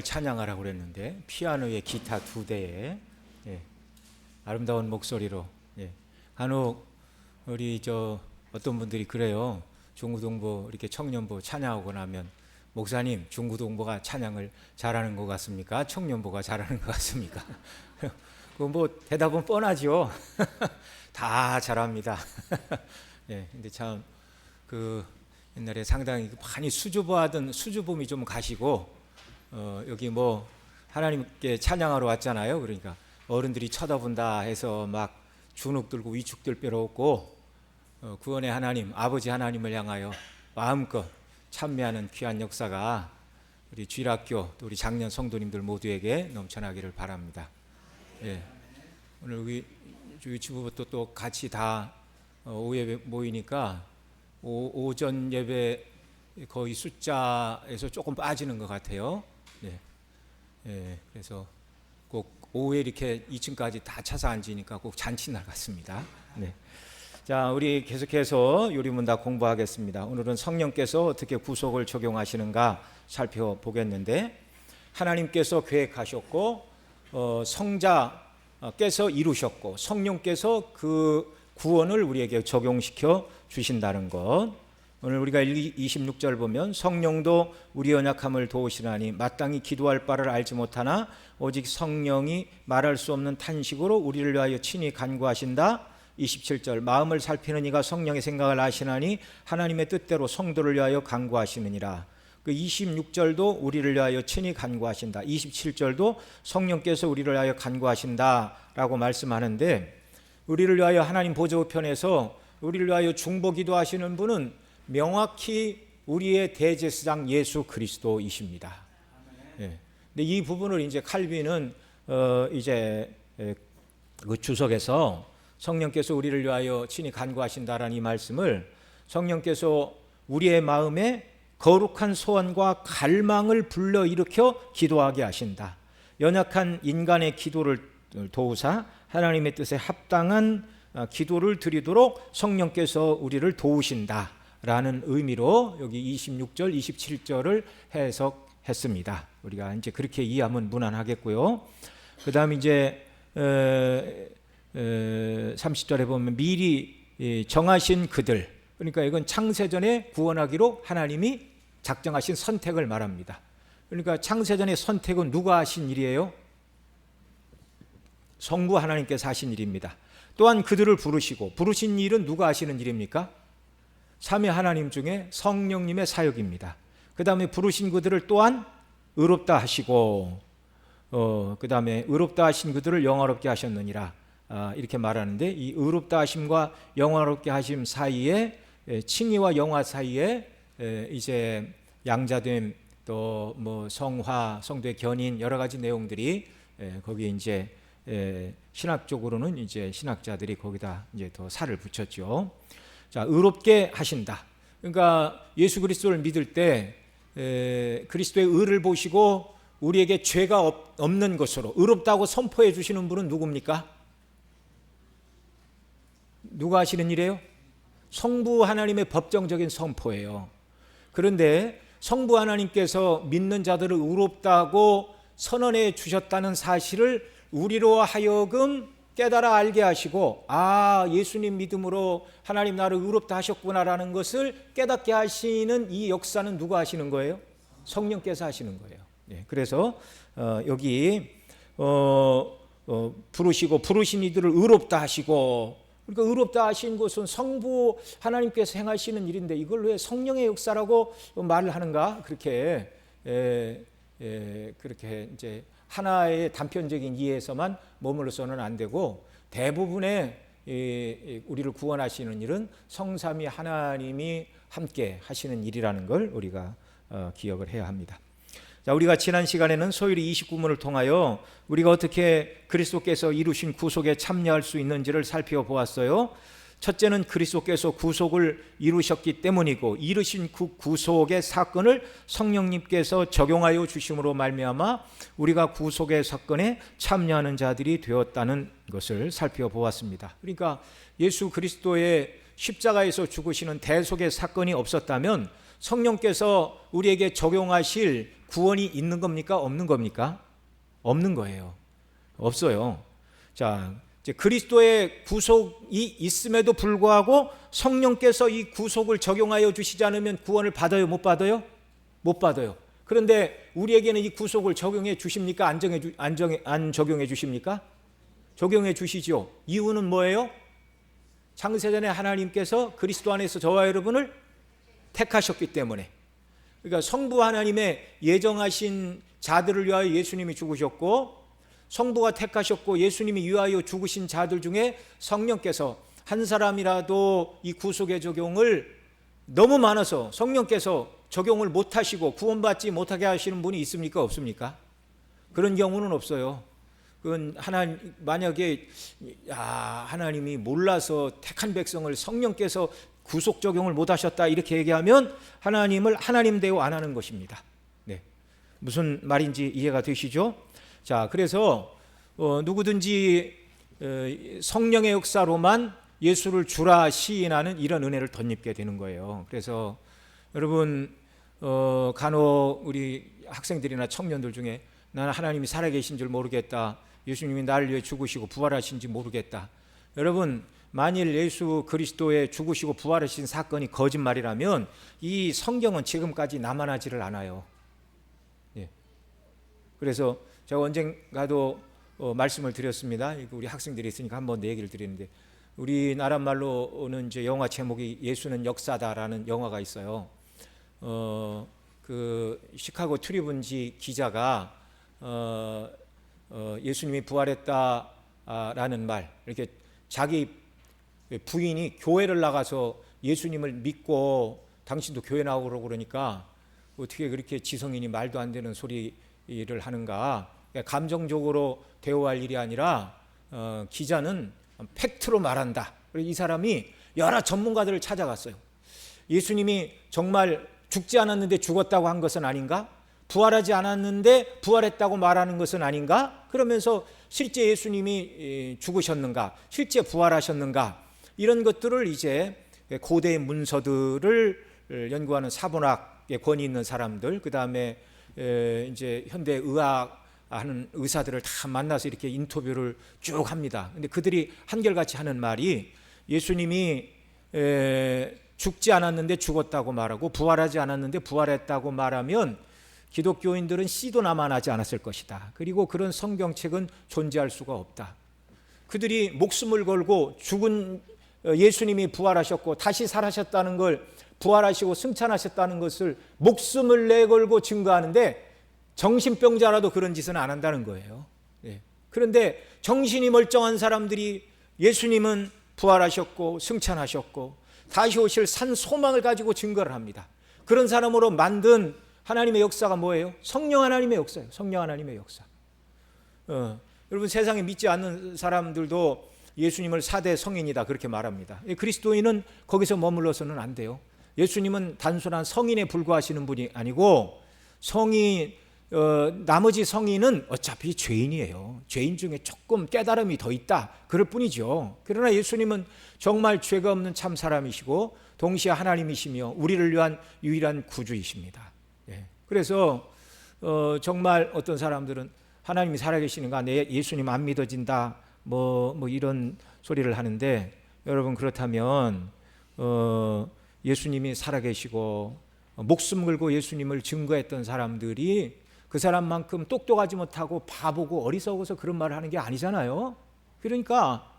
찬양하라고 그랬는데 피아노에 기타 2대에 아름다운 목소리로 간혹 우리 어떤 분들이 그래요. 중구동보 이렇게 청년부 찬양하고 나면 목사님 중구동보가 찬양을 잘하는 것 같습니까? 청년부가 잘하는 것 같습니까? 그 뭐 대답은 뻔하죠. 다 잘합니다. 근데 참 그 옛날에 상당히 많이 수줍어하던 수줍음이 좀 가시고 여기 뭐 하나님께 찬양하러 왔잖아요. 그러니까 어른들이 쳐다본다 해서 막 주눅 들고 위축될 필요 없고 구원의 하나님 아버지 하나님을 향하여 마음껏 찬미하는 귀한 역사가 우리 주일학교 또 우리 장년 성도님들 모두에게 넘쳐나기를 바랍니다. 오늘 우리 유치부부터 또 같이 다 오후에 모이니까 오전 예배 거의 숫자에서 조금 빠지는 것 같아요. 그래서 꼭 오후에 이렇게 2층까지 다 차서 앉으니까 꼭 잔치날 같습니다. 자, 우리 계속해서 요리문답 공부하겠습니다. 오늘은 성령께서 어떻게 구속을 적용하시는가 살펴보겠는데, 하나님께서 계획하셨고 성자께서 이루셨고 성령께서 그 구원을 우리에게 적용시켜 주신다는 것. 오늘 우리가 26절 보면 성령도 우리 연약함을 도우시나니 마땅히 기도할 바를 알지 못하나 오직 성령이 말할 수 없는 탄식으로 우리를 위하여 친히 간구하신다. 27절 마음을 살피는 이가 성령의 생각을 아시나니 하나님의 뜻대로 성도를 위하여 간구하시느니라. 그 26절도 우리를 위하여 친히 간구하신다. 27절도 성령께서 우리를 위하여 간구하신다라고 말씀하는데, 우리를 위하여 하나님 보좌 우편에서 우리를 위하여 중보기도 하시는 분은 명확히 우리의 대제사장 예수 그리스도이십니다. 근데 이 부분을 이제 칼빈은 그 주석에서 성령께서 우리를 위하여 친히 간구하신다라는 이 말씀을 성령께서 우리의 마음에 거룩한 소원과 갈망을 불러일으켜 기도하게 하신다. 연약한 인간의 기도를 도우사 하나님의 뜻에 합당한 기도를 드리도록 성령께서 우리를 도우신다라는 의미로 여기 26절, 27절을 해석했습니다. 우리가 이제 그렇게 이해하면 무난하겠고요. 그 다음 이제 30절에 보면 미리 정하신 그들, 그러니까 이건 창세전에 구원하기로 하나님이 작정하신 선택을 말합니다. 그러니까 창세전의 선택은 누가 하신 일이에요? 성부 하나님께서 하신 일입니다. 또한 그들을 부르신 일은 누가 하시는 일입니까? 삼위 하나님 중에 성령님의 사역입니다. 그 다음에 부르신 그들을 또한 의롭다 하시고 그 다음에 의롭다 하신 그들을 영화롭게 하셨느니라, 이렇게 말하는데, 이 의롭다 하심과 영화롭게 하심 사이에 칭의와 영화 사이에 이제 양자됨, 또 뭐 성화, 성도의 견인, 여러 가지 내용들이 거기에 이제 신학적으로는 이제 신학자들이 거기다 이제 더 살을 붙였죠. 자, 의롭게 하신다. 그러니까 예수 그리스도를 믿을 때 그리스도의 의를 보시고 우리에게 죄가 없는 것으로 의롭다고 선포해 주시는 분은 누굽니까? 누가 하시는 일이에요? 성부 하나님의 법정적인 선포예요. 그런데 성부 하나님께서 믿는 자들을 의롭다고 선언해 주셨다는 사실을 우리로 하여금 깨달아 알게 하시고, 예수님 믿음으로 하나님 나를 의롭다 하셨구나라는 것을 깨닫게 하시는 이 역사는 누가 하시는 거예요? 성령께서 하시는 거예요. 그래서 여기 부르신 이들을 의롭다 하시고, 그러니까 의롭다 하신 것은 성부 하나님께서 행하시는 일인데 이걸 왜 성령의 역사라고 말을 하는가? 그렇게 이제 하나의 단편적인 이해에서만 머물러서는 안 되고, 대부분의 우리를 구원하시는 일은 성삼위 하나님이 함께 하시는 일이라는 걸 우리가 기억을 해야 합니다. 자, 우리가 지난 시간에는 소유리 29문을 통하여 우리가 어떻게 그리스도께서 이루신 구속에 참여할 수 있는지를 살펴보았어요. 첫째는 그리스도께서 구속을 이루셨기 때문이고, 이루신 그 구속의 사건을 성령님께서 적용하여 주심으로 말미암아 우리가 구속의 사건에 참여하는 자들이 되었다는 것을 살펴보았습니다. 그러니까 예수 그리스도의 십자가에서 죽으시는 대속의 사건이 없었다면 성령께서 우리에게 적용하실 구원이 있는 겁니까? 없는 겁니까? 없는 거예요. 없어요. 자, 이제 그리스도의 구속이 있음에도 불구하고 성령께서 이 구속을 적용하여 주시지 않으면 구원을 받아요? 못 받아요? 못 받아요. 그런데 우리에게는 이 구속을 적용해 주십니까? 안 적용해 주십니까? 적용해 주시죠. 이유는 뭐예요? 창세전에 하나님께서 그리스도 안에서 저와 여러분을 택하셨기 때문에. 그러니까 성부 하나님의 예정하신 자들을 위하여 예수님이 죽으셨고, 성부가 택하셨고 예수님이 위하여 죽으신 자들 중에 성령께서 한 사람이라도 이 구속의 적용을 너무 많아서 성령께서 적용을 못하시고 구원받지 못하게 하시는 분이 있습니까? 없습니까? 그런 경우는 없어요. 그건 만약에 하나님이 몰라서 택한 백성을 성령께서 구속 적용을 못하셨다 이렇게 얘기하면 하나님을 하나님 대우 안 하는 것입니다. 네. 무슨 말인지 이해가 되시죠? 자, 그래서 누구든지 성령의 역사로만 예수를 주라 시인하는 이런 은혜를 덧입게 되는 거예요. 그래서 여러분 간혹 우리 학생들이나 청년들 중에 나는 하나님이 살아계신 줄 모르겠다, 예수님이 나를 위해 죽으시고 부활하신지 모르겠다. 여러분, 만일 예수 그리스도의 죽으시고 부활하신 사건이 거짓말이라면 이 성경은 지금까지 남아나지를 않아요. 예. 그래서 제가 언젠가도 말씀을 드렸습니다. 우리 학생들이 있으니까 한번 내 얘기를 드리는데, 우리나라 말로는 이제 영화 제목이 예수는 역사다라는 영화가 있어요. 그 시카고 트리뷴지 기자가 예수님이 부활했다라는 말, 이렇게 자기 부인이 교회를 나가서 예수님을 믿고 당신도 교회 나오고 그러니까 어떻게 그렇게 지성인이 말도 안 되는 소리를 하는가, 감정적으로 대화할 일이 아니라 기자는 팩트로 말한다. 그래서 이 사람이 여러 전문가들을 찾아갔어요. 예수님이 정말 죽지 않았는데 죽었다고 한 것은 아닌가? 부활하지 않았는데 부활했다고 말하는 것은 아닌가? 그러면서 실제 예수님이 죽으셨는가? 실제 부활하셨는가? 이런 것들을 이제 고대의 문서들을 연구하는 사본학에 권위 있는 사람들, 그 다음에 이제 현대 의학 하는 의사들을 다 만나서 이렇게 인터뷰를 쭉 합니다. 근데 그들이 한결같이 하는 말이, 예수님이 죽지 않았는데 죽었다고 말하고 부활하지 않았는데 부활했다고 말하면 기독교인들은 씨도 남아나지 않았을 것이다. 그리고 그런 성경책은 존재할 수가 없다. 그들이 목숨을 걸고 죽은 예수님이 부활하셨고 다시 살아셨다는 걸, 부활하시고 승천하셨다는 것을 목숨을 내걸고 증거하는데 정신병자라도 그런 짓은 안 한다는 거예요. 예. 그런데 정신이 멀쩡한 사람들이 예수님은 부활하셨고 승천하셨고 다시 오실 산 소망을 가지고 증거를 합니다. 그런 사람으로 만든 하나님의 역사가 뭐예요? 성령 하나님의 역사예요. 성령 하나님의 역사. 여러분, 세상에 믿지 않는 사람들도 예수님을 4대 성인이다 그렇게 말합니다. 그리스도인은 거기서 머물러서는 안 돼요. 예수님은 단순한 성인에 불과하시는 분이 아니고 나머지 성인은 어차피 죄인이에요. 죄인 중에 조금 깨달음이 더 있다 그럴 뿐이죠. 그러나 예수님은 정말 죄가 없는 참 사람이시고 동시에 하나님이시며 우리를 위한 유일한 구주이십니다. 예. 그래서 정말 어떤 사람들은 하나님이 살아계시는가, 내 예수님 안 믿어진다 뭐 이런 소리를 하는데, 여러분, 그렇다면 예수님이 살아계시고 목숨 걸고 예수님을 증거했던 사람들이 그 사람만큼 똑똑하지 못하고 바보고 어리석어서 그런 말을 하는 게 아니잖아요. 그러니까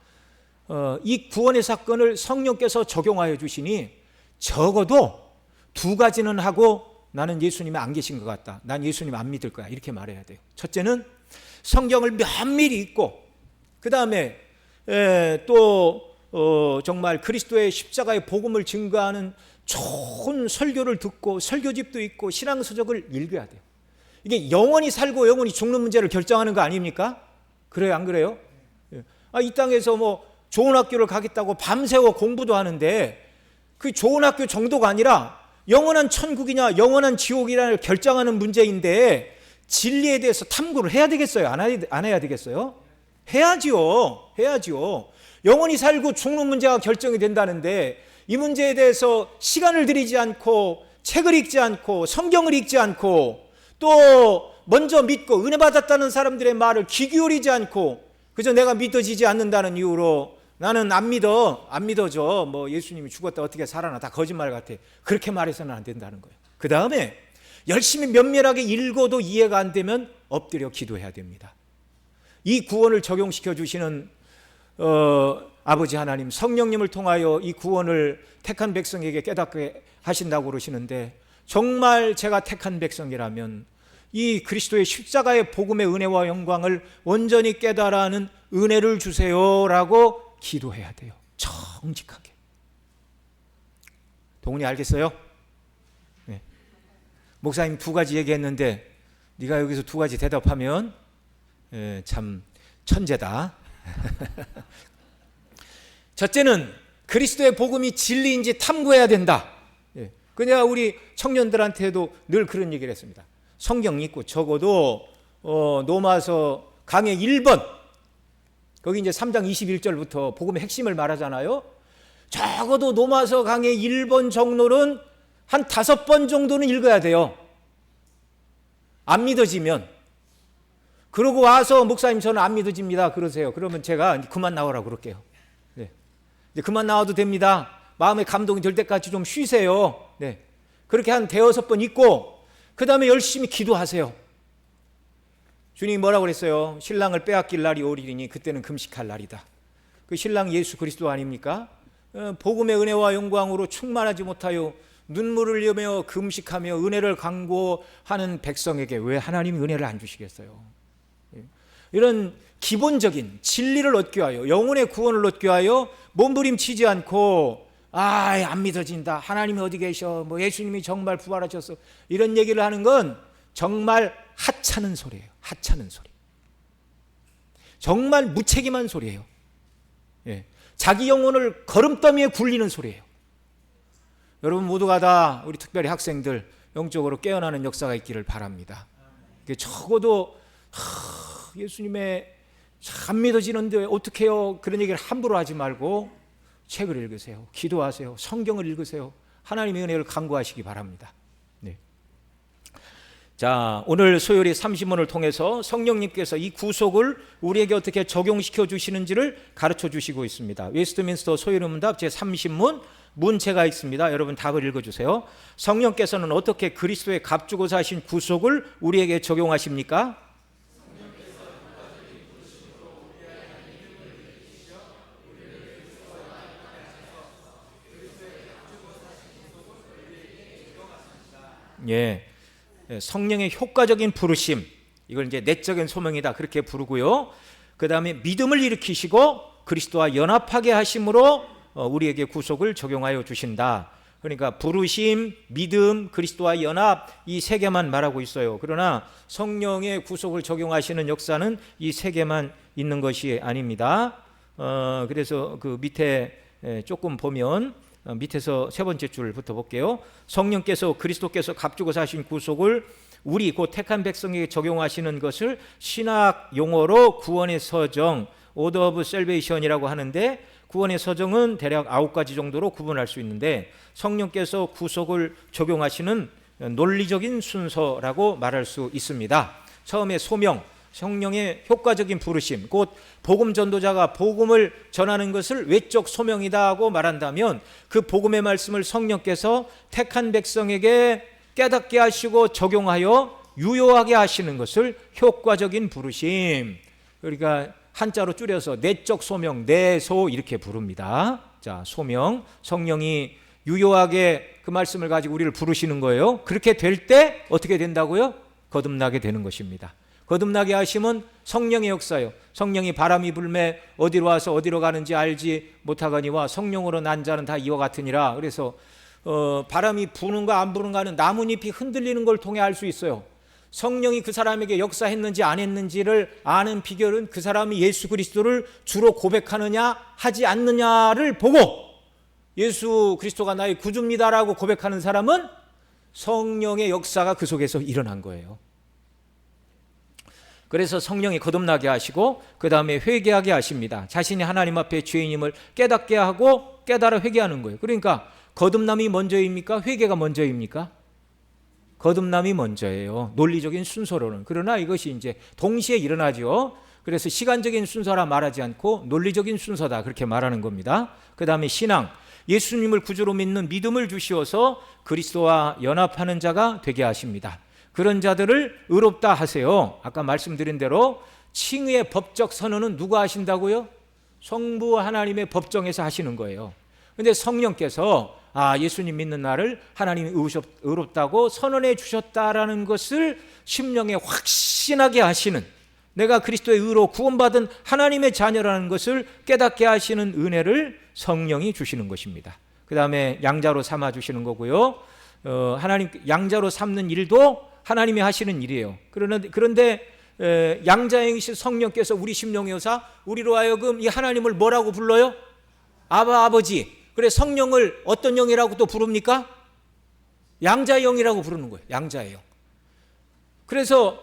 이 구원의 사건을 성령께서 적용하여 주시니 적어도 두 가지는 하고 나는 예수님이 안 계신 것 같다, 난 예수님 안 믿을 거야, 이렇게 말해야 돼요. 첫째는 성경을 면밀히 읽고, 그 다음에 또 정말 그리스도의 십자가의 복음을 증거하는 좋은 설교를 듣고 설교집도 있고 신앙서적을 읽어야 돼요. 이게 영원히 살고 영원히 죽는 문제를 결정하는 거 아닙니까? 그래요, 안 그래요? 이 땅에서 뭐 좋은 학교를 가겠다고 밤새워 공부도 하는데 그 좋은 학교 정도가 아니라 영원한 천국이냐 영원한 지옥이냐를 결정하는 문제인데 진리에 대해서 탐구를 해야 되겠어요? 안 해야 되겠어요? 해야지요. 영원히 살고 죽는 문제가 결정이 된다는데 이 문제에 대해서 시간을 들이지 않고 책을 읽지 않고 성경을 읽지 않고 또 먼저 믿고 은혜 받았다는 사람들의 말을 귀 기울이지 않고 그저 내가 믿어지지 않는다는 이유로 나는 안 믿어져. 뭐 예수님이 죽었다 어떻게 살아나, 다 거짓말 같아. 그렇게 말해서는 안 된다는 거예요. 그 다음에 열심히 면밀하게 읽어도 이해가 안 되면 엎드려 기도해야 됩니다. 이 구원을 적용시켜 주시는 아버지 하나님, 성령님을 통하여 이 구원을 택한 백성에게 깨닫게 하신다고 그러시는데, 정말 제가 택한 백성이라면 이 그리스도의 십자가의 복음의 은혜와 영광을 온전히 깨달아는 은혜를 주세요라고 기도해야 돼요. 정직하게. 동훈이 알겠어요? 네. 목사님 2가지 얘기했는데 네가 여기서 2가지 대답하면 참 천재다. 첫째는 그리스도의 복음이 진리인지 탐구해야 된다. 그냥 우리 청년들한테도 늘 그런 얘기를 했습니다. 성경 읽고 적어도 로마서 강해 1번, 거기 이제 3장 21절부터 복음의 핵심을 말하잖아요. 적어도 로마서 강해 1번 정도는 한 5번 정도는 읽어야 돼요. 안 믿어지면. 그러고 와서 목사님 저는 안 믿어집니다 그러세요. 그러면 제가 그만 나오라고 그럴게요. 네. 이제 그만 나와도 됩니다. 마음에 감동이 될 때까지 좀 쉬세요. 네. 그렇게 한 5번 읽고 그 다음에 열심히 기도하세요. 주님이 뭐라고 그랬어요? 신랑을 빼앗길 날이 오리니 그때는 금식할 날이다. 그 신랑 예수 그리스도 아닙니까? 복음의 은혜와 영광으로 충만하지 못하여 눈물을 흘리며 금식하며 은혜를 간구하는 백성에게 왜 하나님이 은혜를 안 주시겠어요? 이런 기본적인 진리를 얻기 위하여, 영혼의 구원을 얻기 위하여 몸부림치지 않고 안 믿어진다, 하나님이 어디 계셔, 뭐 예수님이 정말 부활하셨어, 이런 얘기를 하는 건 정말 하찮은 소리예요. 하찮은 소리. 정말 무책임한 소리예요. 자기 영혼을 거름더미에 굴리는 소리예요. 여러분 모두가 다, 우리 특별히 학생들 영적으로 깨어나는 역사가 있기를 바랍니다. 적어도 예수님의 안 믿어지는데 어떻게 해요? 그런 얘기를 함부로 하지 말고 책을 읽으세요. 기도하세요. 성경을 읽으세요. 하나님의 은혜를 간구하시기 바랍니다. 네. 자, 오늘 소요리 30문을 통해서 성령님께서 이 구속을 우리에게 어떻게 적용시켜 주시는지를 가르쳐 주시고 있습니다. 웨스트민스터 소요리 문답 제30문 문체가 있습니다. 여러분 답을 읽어주세요. 성령께서는 어떻게 그리스도의 값주고 하신 구속을 우리에게 적용하십니까? 성령의 효과적인 부르심, 이걸 이제 내적인 소명이다 그렇게 부르고요. 그 다음에 믿음을 일으키시고 그리스도와 연합하게 하심으로 우리에게 구속을 적용하여 주신다. 그러니까 부르심, 믿음, 그리스도와 연합, 이 3개만 말하고 있어요. 그러나 성령의 구속을 적용하시는 역사는 이 3개만 있는 것이 아닙니다. 그래서 그 밑에 조금 보면 밑에서 3번째 줄부터 볼게요. 성령께서 그리스도께서 값주고 사신 구속을 우리 곧 택한 백성에게 적용하시는 것을 신학 용어로 구원의 서정, Order of Salvation이라고 하는데, 구원의 서정은 대략 9가지 정도로 구분할 수 있는데 성령께서 구속을 적용하시는 논리적인 순서라고 말할 수 있습니다. 처음에 소명, 성령의 효과적인 부르심, 곧 복음 전도자가 복음을 전하는 것을 외적 소명이다 하고 말한다면 그 복음의 말씀을 성령께서 택한 백성에게 깨닫게 하시고 적용하여 유효하게 하시는 것을 효과적인 부르심, 그러니까 한자로 줄여서 내적 소명, 내소 이렇게 부릅니다. 자, 소명, 성령이 유효하게 그 말씀을 가지고 우리를 부르시는 거예요. 그렇게 될 때 어떻게 된다고요? 거듭나게 되는 것입니다. 거듭나게 하심은 성령의 역사요. 성령이 바람이 불매 어디로 와서 어디로 가는지 알지 못하거니와 성령으로 난 자는 다 이와 같으니라. 그래서 바람이 부는가 안 부는가는 나뭇잎이 흔들리는 걸 통해 알 수 있어요. 성령이 그 사람에게 역사했는지 안 했는지를 아는 비결은 그 사람이 예수 그리스도를 주로 고백하느냐 하지 않느냐를 보고, 예수 그리스도가 나의 구주입니다라고 고백하는 사람은 성령의 역사가 그 속에서 일어난 거예요. 그래서 성령이 거듭나게 하시고 그 다음에 회개하게 하십니다. 자신이 하나님 앞에 죄인임을 깨닫게 하고 깨달아 회개하는 거예요. 그러니까 거듭남이 먼저입니까? 회개가 먼저입니까? 거듭남이 먼저예요. 논리적인 순서로는. 그러나 이것이 이제 동시에 일어나죠. 그래서 시간적인 순서라 말하지 않고 논리적인 순서다 그렇게 말하는 겁니다. 그 다음에 신앙, 예수님을 구주로 믿는 믿음을 주시어서 그리스도와 연합하는 자가 되게 하십니다. 그런 자들을 의롭다 하세요. 아까 말씀드린 대로 칭의의 법적 선언은 누가 하신다고요? 성부 하나님의 법정에서 하시는 거예요. 그런데 성령께서 예수님 믿는 나를 하나님이 의롭다고 선언해 주셨다라는 것을 심령에 확신하게 하시는, 내가 그리스도의 의로 구원받은 하나님의 자녀라는 것을 깨닫게 하시는 은혜를 성령이 주시는 것입니다. 그 다음에 양자로 삼아 주시는 거고요. 하나님 양자로 삼는 일도 하나님이 하시는 일이에요. 그런데 양자형이신 성령께서 우리 심령에 오사 우리로 하여금 이 하나님을 뭐라고 불러요? 아바 아버지. 그래 성령을 어떤 영이라고 또 부릅니까? 양자형이라고 부르는 거예요. 양자형. 그래서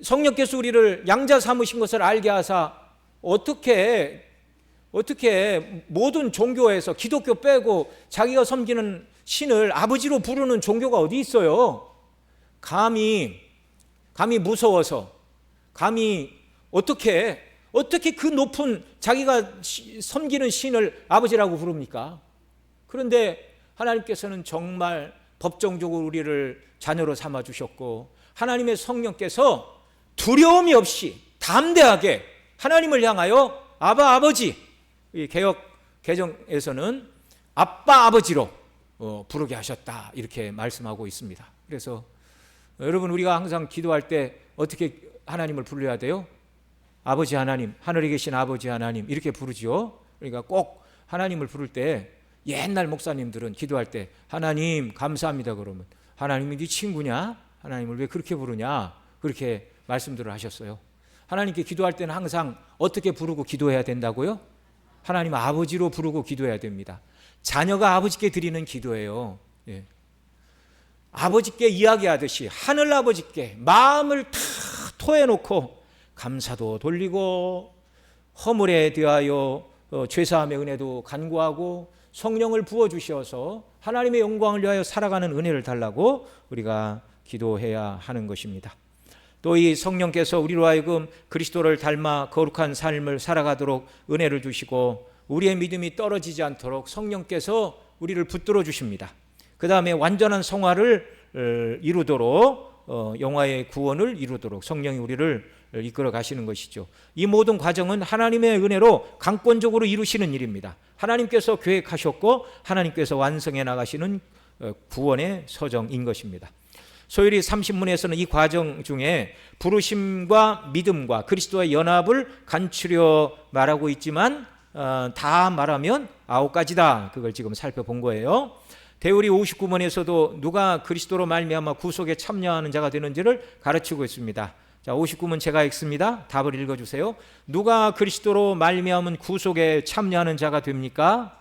성령께서 우리를 양자 삼으신 것을 알게 하사 어떻게 모든 종교에서 기독교 빼고 자기가 섬기는 신을 아버지로 부르는 종교가 어디 있어요? 감히 무서워서, 감히 어떻게 그 높은 자기가 섬기는 신을 아버지라고 부릅니까? 그런데 하나님께서는 정말 법정적으로 우리를 자녀로 삼아 주셨고, 하나님의 성령께서 두려움이 없이 담대하게 하나님을 향하여 아바 아버지, 개역 개정에서는 아빠 아버지로 부르게 하셨다 이렇게 말씀하고 있습니다. 그래서 여러분, 우리가 항상 기도할 때 어떻게 하나님을 불러야 돼요? 아버지 하나님, 하늘에 계신 아버지 하나님 이렇게 부르지요. 그러니까 꼭 하나님을 부를 때, 옛날 목사님들은 기도할 때 하나님 감사합니다 그러면 하나님이 네 친구냐? 하나님을 왜 그렇게 부르냐? 그렇게 말씀들을 하셨어요. 하나님께 기도할 때는 항상 어떻게 부르고 기도해야 된다고요? 하나님 아버지로 부르고 기도해야 됩니다. 자녀가 아버지께 드리는 기도예요. 예. 아버지께 이야기하듯이 하늘 아버지께 마음을 다 토해놓고 감사도 돌리고 허물에 대하여 죄사함의 은혜도 간구하고 성령을 부어주셔서 하나님의 영광을 위하여 살아가는 은혜를 달라고 우리가 기도해야 하는 것입니다. 또 이 성령께서 우리로 하여금 그리스도를 닮아 거룩한 삶을 살아가도록 은혜를 주시고, 우리의 믿음이 떨어지지 않도록 성령께서 우리를 붙들어 주십니다. 그 다음에 완전한 성화를 이루도록, 영화의 구원을 이루도록 성령이 우리를 이끌어 가시는 것이죠. 이 모든 과정은 하나님의 은혜로 강권적으로 이루시는 일입니다. 하나님께서 계획하셨고 하나님께서 완성해 나가시는 구원의 서정인 것입니다. 소율이 30문에서는 이 과정 중에 부르심과 믿음과 그리스도의 연합을 간추려 말하고 있지만 다 말하면 9가지다. 그걸 지금 살펴본 거예요. 데우리 59문에서도 누가 그리스도로 말미암아 구속에 참여하는 자가 되는지를 가르치고 있습니다. 자, 59문 제가 읽습니다. 답을 읽어주세요. 누가 그리스도로 말미암은 구속에 참여하는 자가 됩니까?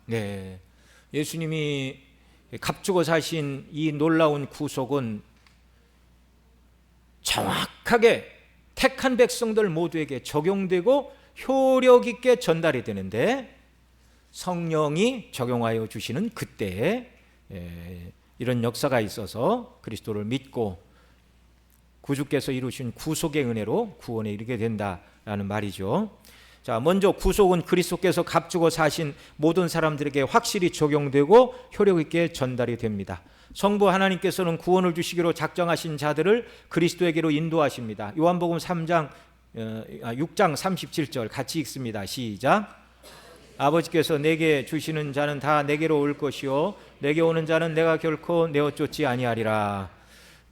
네, 예수님이 값주고 사신 이 놀라운 구속은 정확하게 택한 백성들 모두에게 적용되고 효력 있게 전달이 되는데, 성령이 적용하여 주시는 그때에 이런 역사가 있어서 그리스도를 믿고 구주께서 이루신 구속의 은혜로 구원에 이르게 된다라는 말이죠. 자, 먼저 구속은 그리스도께서 값주고 사신 모든 사람들에게 확실히 적용되고 효력 있게 전달이 됩니다. 성부 하나님께서는 구원을 주시기로 작정하신 자들을 그리스도에게로 인도하십니다. 요한복음 6장 37절 같이 읽습니다. 시작. 아버지께서 내게 주시는 자는 다 내게로 올 것이요 내게 오는 자는 내가 결코 내어 쫓지 아니하리라.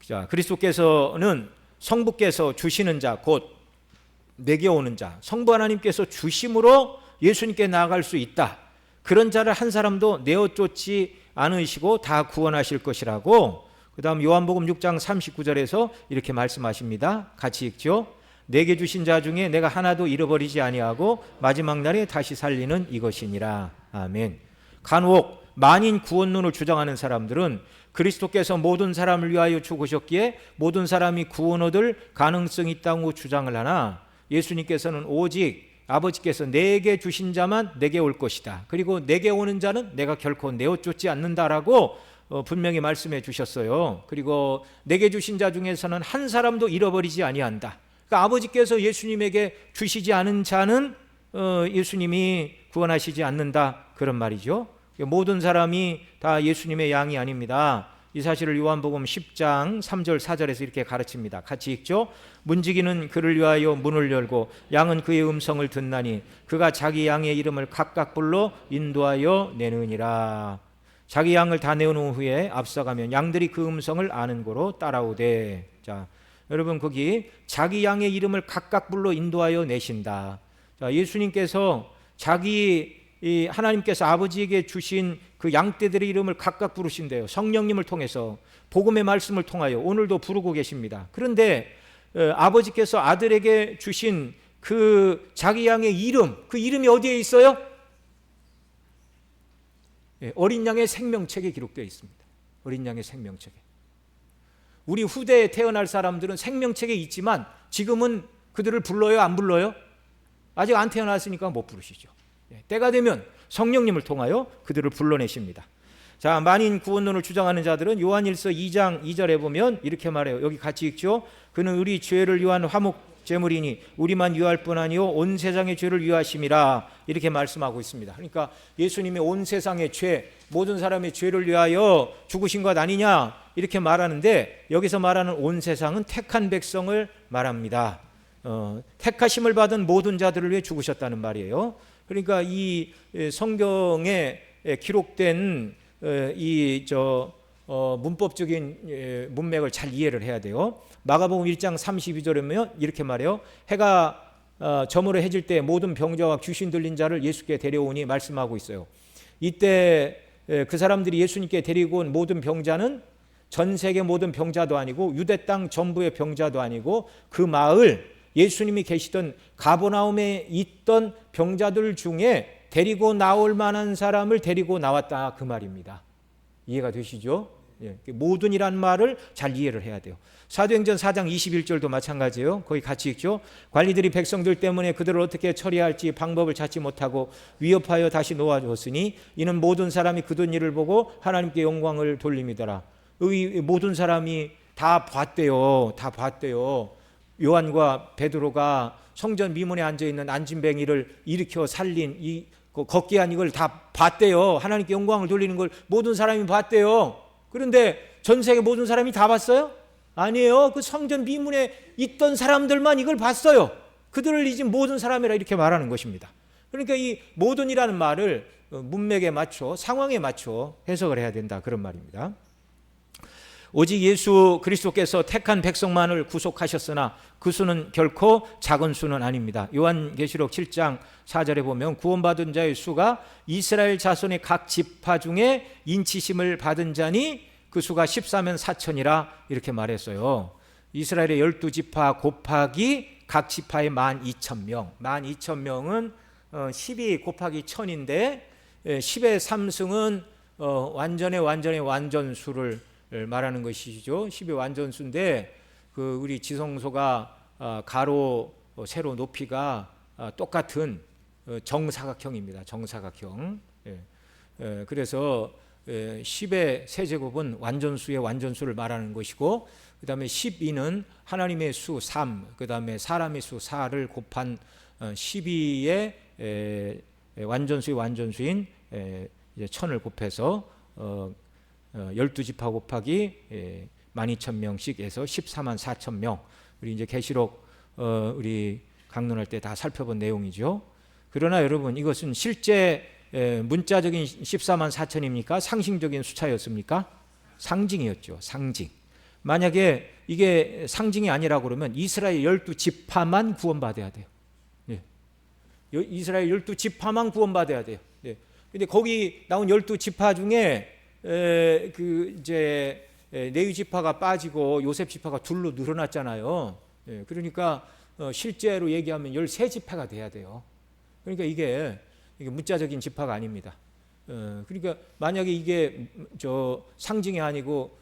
자, 그리스도께서는 성부께서 주시는 자, 곧 내게 오는 자, 성부 하나님께서 주심으로 예수님께 나아갈 수 있다. 그런 자를 한 사람도 내어 쫓지 않으시고 다 구원하실 것이라고. 그 다음 요한복음 6장 39절에서 이렇게 말씀하십니다. 같이 읽죠. 내게 주신 자 중에 내가 하나도 잃어버리지 아니하고 마지막 날에 다시 살리는 이것이니라. 아멘. 간혹 만인 구원론을 주장하는 사람들은 그리스도께서 모든 사람을 위하여 죽으셨기에 모든 사람이 구원 얻을 가능성이 있다고 주장을 하나, 예수님께서는 오직 아버지께서 내게 주신 자만 내게 올 것이다, 그리고 내게 오는 자는 내가 결코 내어 쫓지 않는다라고 분명히 말씀해 주셨어요. 그리고 내게 주신 자 중에서는 한 사람도 잃어버리지 아니한다. 그러니까 아버지께서 예수님에게 주시지 않은 자는 예수님이 구원하시지 않는다, 그런 말이죠. 모든 사람이 다 예수님의 양이 아닙니다. 이 사실을 요한복음 10장 3절 4절에서 이렇게 가르칩니다. 같이 읽죠. 문지기는 그를 위하여 문을 열고 양은 그의 음성을 듣나니 그가 자기 양의 이름을 각각 불러 인도하여 내느니라. 자기 양을 다 내어놓은 후에 앞서가면 양들이 그 음성을 아는 고로 따라오되. 자, 여러분, 거기 자기 양의 이름을 각각 불러 인도하여 내신다. 자, 예수님께서 이 하나님께서 아버지에게 주신 그 양떼들의 이름을 각각 부르신대요. 성령님을 통해서, 복음의 말씀을 통하여 오늘도 부르고 계십니다. 그런데 아버지께서 아들에게 주신 그 자기 양의 이름, 그 이름이 어디에 있어요? 어린 양의 생명책에 기록되어 있습니다. 어린 양의 생명책에. 우리 후대에 태어날 사람들은 생명책에 있지만 지금은 그들을 불러요, 안 불러요? 아직 안 태어났으니까 못 부르시죠. 때가 되면 성령님을 통하여 그들을 불러내십니다. 자, 만인 구원론을 주장하는 자들은 요한일서 2장 2절에 보면 이렇게 말해요. 여기 같이 읽죠. 그는 우리 죄를 위한 화목 제물이니 우리만 위할 뿐 아니요 온 세상의 죄를 위하심이라, 이렇게 말씀하고 있습니다. 그러니까 예수님이 온 세상의 죄, 모든 사람의 죄를 위하여 죽으신 것 아니냐, 이렇게 말하는데, 여기서 말하는 온 세상은 택한 백성을 말합니다. 택하심을 받은 모든 자들을 위해 죽으셨다는 말이에요. 그러니까 이 성경에 기록된 문법적인 문맥을 잘 이해를 해야 돼요. 마가복음 1장 32절에 보면 이렇게 말해요. 해가 저물어 해질 때 모든 병자와 귀신 들린 자를 예수께 데려오니 말씀하고 있어요. 이때 그 사람들이 예수님께 데리고 온 모든 병자는 전 세계 모든 병자도 아니고 유대 땅 전부의 병자도 아니고 그 마을, 예수님이 계시던 가버나움에 있던 병자들 중에 데리고 나올 만한 사람을 데리고 나왔다, 그 말입니다. 이해가 되시죠? 모든이란 말을 잘 이해를 해야 돼요. 사도행전 4장 21절도 마찬가지예요. 거기 같이 읽죠. 관리들이 백성들 때문에 그들을 어떻게 처리할지 방법을 찾지 못하고 위협하여 다시 놓아주었으니 이는 모든 사람이 그던 일을 보고 하나님께 영광을 돌림이더라. 여기 모든 사람이 다 봤대요. 다 봤대요. 요한과 베드로가 성전 미문에 앉아있는 안진뱅이를 일으켜 살린 이 걷게 한 이걸 다 봤대요. 하나님께 영광을 돌리는 걸 모든 사람이 봤대요. 그런데 전 세계 모든 사람이 다 봤어요? 아니에요. 그 성전 미문에 있던 사람들만 이걸 봤어요. 그들을 잊은 모든 사람이라 이렇게 말하는 것입니다. 그러니까 이 모든이라는 말을 문맥에 맞춰, 상황에 맞춰 해석을 해야 된다, 그런 말입니다. 오직 예수 그리스도께서 택한 백성만을 구속하셨으나 그 수는 결코 작은 수는 아닙니다. 요한계시록 7장 4절에 보면 구원받은 자의 수가 이스라엘 자손의 각 지파 중에 인치심을 받은 자니 그 수가 14만 4천이라 이렇게 말했어요. 이스라엘의 12지파 곱하기 각 지파의 12,000명. 12,000명은 12 곱하기 1000인데 10의 3승은 완전의 완전수를 말하는 것이죠. 10의 완전수인데 그 우리 지성소가 가로 세로 높이가 똑같은 정사각형입니다. 정사각형. 그래서 10의 세제곱은 완전수의 완전수를 말하는 것이고, 그 다음에 12는 하나님의 수 3, 그 다음에 사람의 수 4를 곱한 12의 완전수의 완전수인 1000을 곱해서 12지파 곱하기 12,000명씩 해서 14만 4천 명. 우리 이제 계시록 우리 강론할 때 다 살펴본 내용이죠. 그러나 여러분, 이것은 실제 문자적인 14만 4천입니까? 상징적인 숫자였습니까? 상징이었죠. 상징. 만약에 이게 상징이 아니라고 그러면 이스라엘 12지파만 구원받아야 돼요. 이스라엘 12지파만 구원받아야 돼요. 근데 거기 나온 12지파 중에 이제 레위 지파가 빠지고 요셉 지파가 둘로 늘어났잖아요. 그러니까 실제로 얘기하면 13지파가 돼야 돼요. 그러니까 이게 문자적인 지파가 아닙니다. 그러니까 만약에 이게 저 상징이 아니고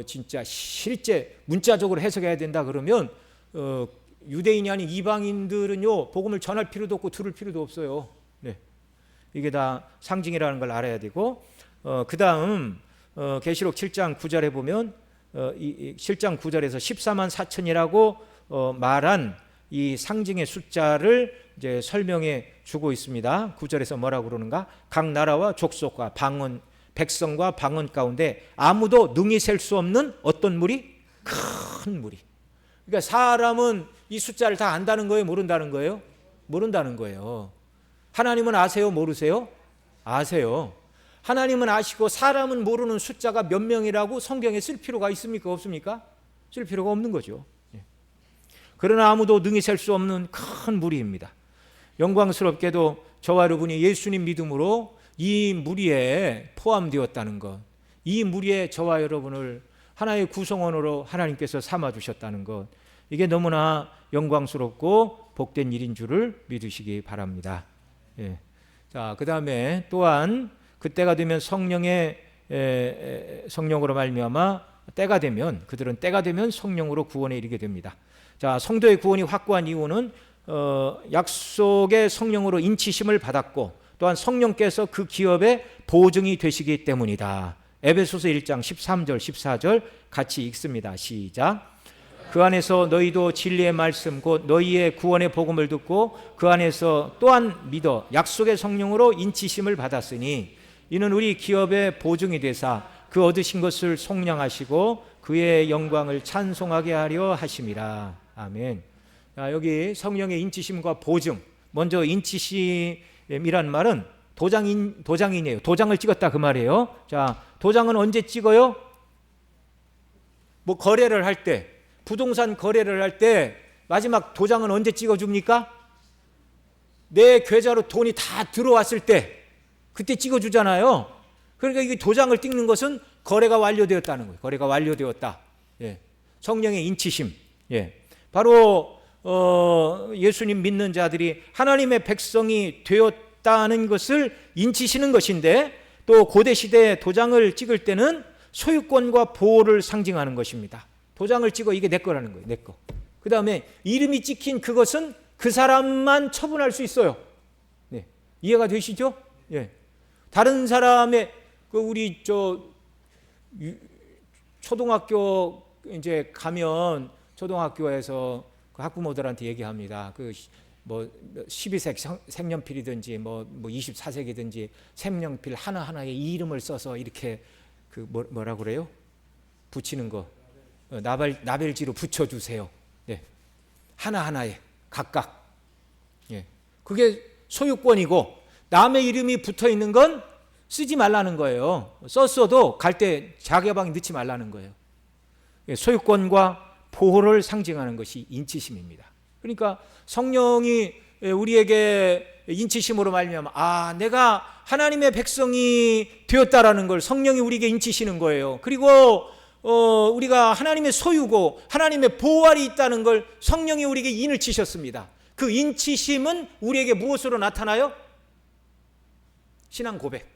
진짜 실제 문자적으로 해석해야 된다 그러면 유대인이 아닌 이방인들은요 복음을 전할 필요도 없고 들을 필요도 없어요. 네. 이게 다 상징이라는 걸 알아야 되고 그 다음 계시록 7장 9절에 보면 7장 9절에서 14만 4천이라고 말한 이 상징의 숫자를 이제 설명해 주고 있습니다. 9절에서 뭐라고 그러는가? 각 나라와 족속과 방언, 백성과 방언 가운데 아무도 능히 셀 수 없는 어떤 무리? 큰 무리. 그러니까 사람은 이 숫자를 다 안다는 거예요? 모른다는 거예요? 모른다는 거예요. 하나님은 아세요? 모르세요? 아세요. 하나님은 아시고 사람은 모르는 숫자가 몇 명이라고 성경에 쓸 필요가 있습니까? 없습니까? 쓸 필요가 없는 거죠. 그러나 아무도 능히 셀 수 없는 큰 무리입니다. 영광스럽게도 저와 여러분이 예수님 믿음으로 이 무리에 포함되었다는 것, 이 무리에 저와 여러분을 하나의 구성원으로 하나님께서 삼아주셨다는 것, 이게 너무나 영광스럽고 복된 일인 줄을 믿으시기 바랍니다. 예. 자, 그 다음에 또한 그때가 되면 성령으로 말미암아 때가 되면 그들은 때가 되면 성령으로 구원에 이르게 됩니다. 자, 성도의 구원이 확고한 이유는 약속의 성령으로 인치심을 받았고 또한 성령께서 그 기업의 보증이 되시기 때문이다. 에베소서 1장 13절 14절 같이 읽습니다. 시작. 그 안에서 너희도 진리의 말씀 곧 너희의 구원의 복음을 듣고 그 안에서 또한 믿어 약속의 성령으로 인치심을 받았으니 이는 우리 기업의 보증이 되사 그 얻으신 것을 속량하시고 그의 영광을 찬송하게 하려 하심이라. 아멘. 자, 여기 성령의 인치심과 보증. 먼저 인치심이란 말은 도장이에요. 도장을 찍었다 그 말이에요. 자, 도장은 언제 찍어요? 뭐 거래를 할 때, 부동산 거래를 할 때 마지막 도장은 언제 찍어줍니까? 내 계좌로 돈이 다 들어왔을 때 그때 찍어주잖아요. 그러니까 이 도장을 찍는 것은 거래가 완료되었다는 거예요. 거래가 완료되었다. 예. 성령의 인치심. 예. 바로 예수님 믿는 자들이 하나님의 백성이 되었다는 것을 인치시는 것인데 또 고대 시대에 도장을 찍을 때는 소유권과 보호를 상징하는 것입니다. 도장을 찍어 이게 내 거라는 거예요. 내 거. 그 다음에 이름이 찍힌 그것은 그 사람만 처분할 수 있어요. 네. 이해가 되시죠? 예. 다른 사람의 우리 초등학교 이제 가면 초등학교에서 그 학부모들한테 얘기합니다. 뭐 12색 색연필이든지 뭐 24색이든지 색연필 하나하나에 이름을 써서 이렇게 뭐라 그래요? 붙이는 거. 나벨지로 붙여주세요. 네. 하나하나에 각각. 예. 그게 소유권이고 남의 이름이 붙어 있는 건 쓰지 말라는 거예요. 썼어도 갈 때 자기 가방에 넣지 말라는 거예요. 예. 소유권과 보호를 상징하는 것이 인치심입니다. 그러니까 성령이 우리에게 인치심으로 말미암아 내가 하나님의 백성이 되었다라는 걸 성령이 우리에게 인치시는 거예요. 그리고 우리가 하나님의 소유고 하나님의 보호 아래 있다는 걸 성령이 우리에게 인을 치셨습니다. 그 인치심은 우리에게 무엇으로 나타나요? 신앙 고백.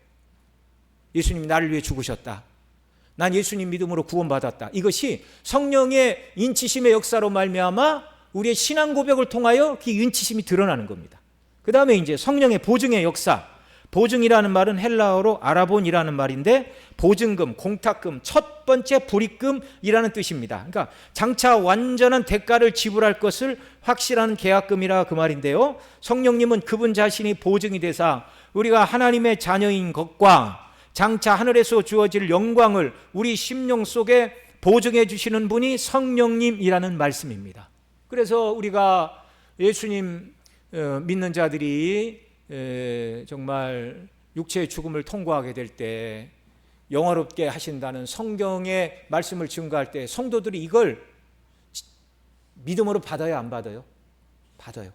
예수님이 나를 위해 죽으셨다. 난 예수님 믿음으로 구원받았다. 이것이 성령의 인치심의 역사로 말미암아 우리의 신앙 고백을 통하여 그 인치심이 드러나는 겁니다. 그 다음에 이제 성령의 보증의 역사. 보증이라는 말은 헬라어로 아라본이라는 말인데 보증금, 공탁금, 첫 번째 불입금이라는 뜻입니다. 그러니까 장차 완전한 대가를 지불할 것을 확실한 계약금이라 그 말인데요. 성령님은 그분 자신이 보증이 되사 우리가 하나님의 자녀인 것과 장차 하늘에서 주어질 영광을 우리 심령 속에 보증해 주시는 분이 성령님이라는 말씀입니다. 그래서 우리가 예수님 믿는 자들이 정말 육체의 죽음을 통과하게 될 때 영화롭게 하신다는 성경의 말씀을 증거할 때 성도들이 이걸 믿음으로 받아요, 안 받아요? 받아요.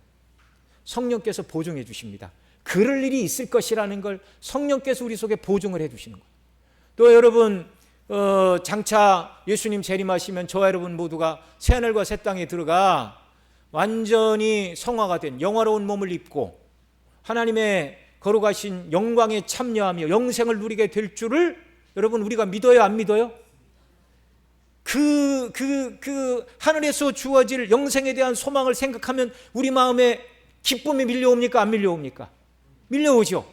성령께서 보증해 주십니다. 그럴 일이 있을 것이라는 걸 성령께서 우리 속에 보증을 해 주시는 거예요. 또 여러분 장차 예수님 재림하시면 저와 여러분 모두가 새하늘과 새 땅에 들어가 완전히 성화가 된 영화로운 몸을 입고 하나님의 거룩하신 영광에 참여하며 영생을 누리게 될 줄을 여러분 우리가 믿어요, 안 믿어요? 그 하늘에서 주어질 영생에 대한 소망을 생각하면 우리 마음에 기쁨이 밀려옵니까, 안 밀려옵니까? 밀려오죠.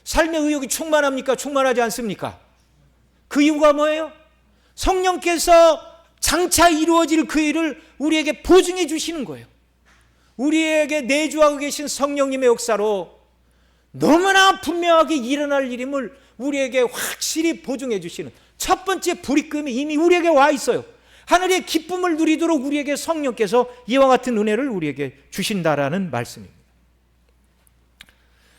삶의 의욕이 충만합니까, 충만하지 않습니까? 그 이유가 뭐예요? 성령께서 장차 이루어질 그 일을 우리에게 보증해 주시는 거예요. 우리에게 내주하고 계신 성령님의 역사로 너무나 분명하게 일어날 일임을 우리에게 확실히 보증해 주시는 첫 번째 불입금이 이미 우리에게 와 있어요. 하늘의 기쁨을 누리도록 우리에게 성령께서 이와 같은 은혜를 우리에게 주신다라는 말씀입니다.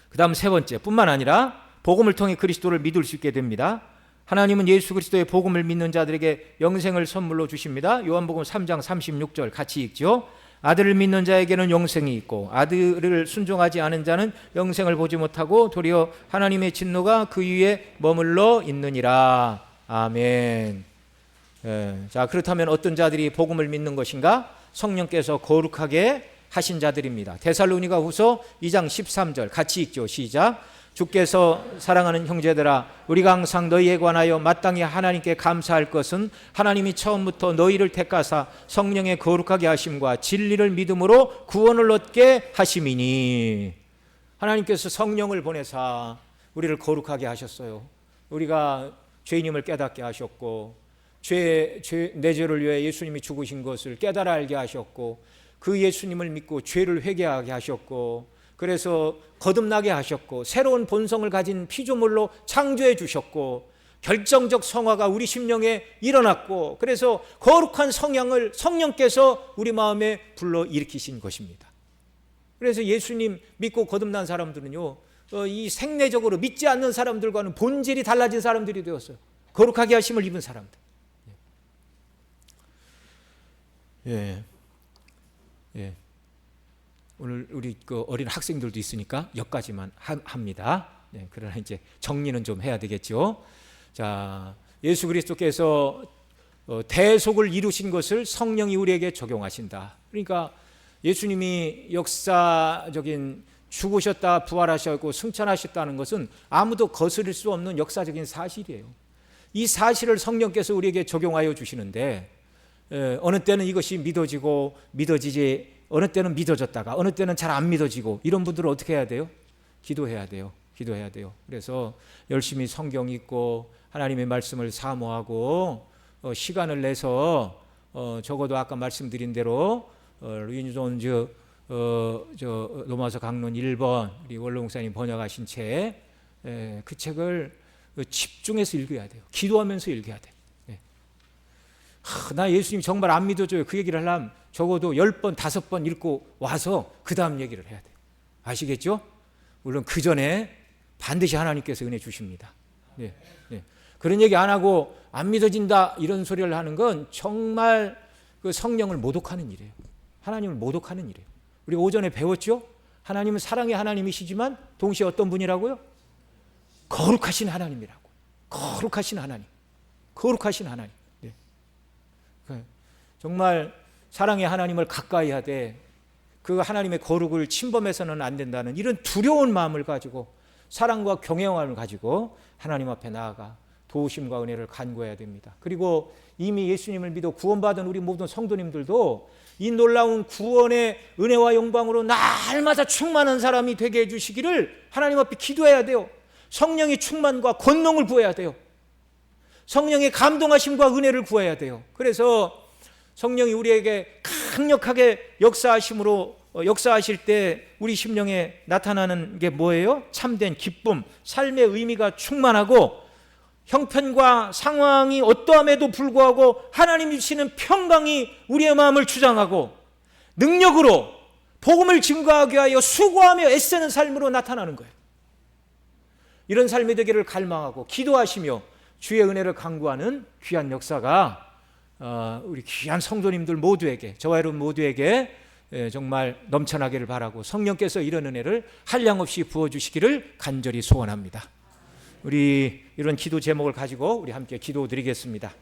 그 다음 세 번째, 뿐만 아니라 복음을 통해 그리스도를 믿을 수 있게 됩니다. 하나님은 예수 그리스도의 복음을 믿는 자들에게 영생을 선물로 주십니다. 요한복음 3장 36절 같이 읽죠. 아들을 믿는 자에게는 영생이 있고 아들을 순종하지 않은 자는 영생을 보지 못하고 도리어 하나님의 진노가 그 위에 머물러 있느니라. 아멘. 자, 그렇다면 어떤 자들이 복음을 믿는 것인가? 성령께서 거룩하게 하신 자들입니다. 데살로니가 후서 2장 13절 같이 읽죠. 시작. 주께서 사랑하는 형제들아, 우리가 항상 너희에 관하여 마땅히 하나님께 감사할 것은 하나님이 처음부터 너희를 택하사 성령의 거룩하게 하심과 진리를 믿음으로 구원을 얻게 하심이니. 하나님께서 성령을 보내사 우리를 거룩하게 하셨어요. 우리가 죄인임을 깨닫게 하셨고 내 죄를 위해 예수님이 죽으신 것을 깨달아 알게 하셨고 그 예수님을 믿고 죄를 회개하게 하셨고 그래서 거듭나게 하셨고 새로운 본성을 가진 피조물로 창조해 주셨고 결정적 성화가 우리 심령에 일어났고 그래서 거룩한 성향을 성령께서 우리 마음에 불러일으키신 것입니다. 그래서 예수님 믿고 거듭난 사람들은요, 이 생내적으로 믿지 않는 사람들과는 본질이 달라진 사람들이 되었어요. 거룩하게 하심을 입은 사람들. 예. 오늘 우리 그 어린 학생들도 있으니까 여기까지만 합니다. 그러나 이제 정리는 좀 해야 되겠죠. 자, 예수 그리스도께서 대속을 이루신 것을 성령이 우리에게 적용하신다. 그러니까 예수님이 역사적인 죽으셨다 부활하셨고 승천하셨다는 것은 아무도 거스릴 수 없는 역사적인 사실이에요. 이 사실을 성령께서 우리에게 적용하여 주시는데 어느 때는 이것이 믿어지고 믿어지지, 어느 때는 믿어졌다가 어느 때는 잘 안 믿어지고, 이런 분들은 어떻게 해야 돼요? 기도해야 돼요. 그래서 열심히 성경 읽고 하나님의 말씀을 사모하고 시간을 내서 적어도 아까 말씀드린 대로 루인 존즈 로마서 강론 1번 우리 원로 목사님 번역하신 책, 그 책을 집중해서 읽어야 돼요. 기도하면서 읽어야 돼요. 나 예수님 정말 안 믿어줘요. 그 얘기를 하려면 적어도 10번, 5번 읽고 와서 그 다음 얘기를 해야 돼요. 아시겠죠? 물론 그 전에 반드시 하나님께서 은혜 주십니다. 그런 얘기 안 하고 안 믿어진다 이런 소리를 하는 건 정말 그 성령을 모독하는 일이에요. 하나님을 모독하는 일이에요. 우리가 오전에 배웠죠? 하나님은 사랑의 하나님이시지만 동시에 어떤 분이라고요? 거룩하신 하나님이라고. 거룩하신 하나님. 정말 사랑의 하나님을 가까이 하되 그 하나님의 거룩을 침범해서는 안 된다는 이런 두려운 마음을 가지고 사랑과 경외함을 가지고 하나님 앞에 나아가 도우심과 은혜를 간구해야 됩니다. 그리고 이미 예수님을 믿어 구원받은 우리 모든 성도님들도 이 놀라운 구원의 은혜와 영광으로 날마다 충만한 사람이 되게 해주시기를 하나님 앞에 기도해야 돼요. 성령의 충만과 권능을 구해야 돼요. 성령의 감동하심과 은혜를 구해야 돼요. 그래서 성령이 우리에게 강력하게 역사하실 때 우리 심령에 나타나는 게 뭐예요? 참된 기쁨, 삶의 의미가 충만하고 형편과 상황이 어떠함에도 불구하고 하나님이 주시는 평강이 우리의 마음을 주장하고 능력으로 복음을 증거하기 위하여 수고하며 애쓰는 삶으로 나타나는 거예요. 이런 삶이 되기를 갈망하고 기도하시며 주의 은혜를 간구하는 귀한 역사가 우리 귀한 성도님들 모두에게, 저와 여러분 모두에게 정말 넘쳐나기를 바라고 성령께서 이런 은혜를 한량없이 부어주시기를 간절히 소원합니다. 우리 이런 기도 제목을 가지고 우리 함께 기도드리겠습니다.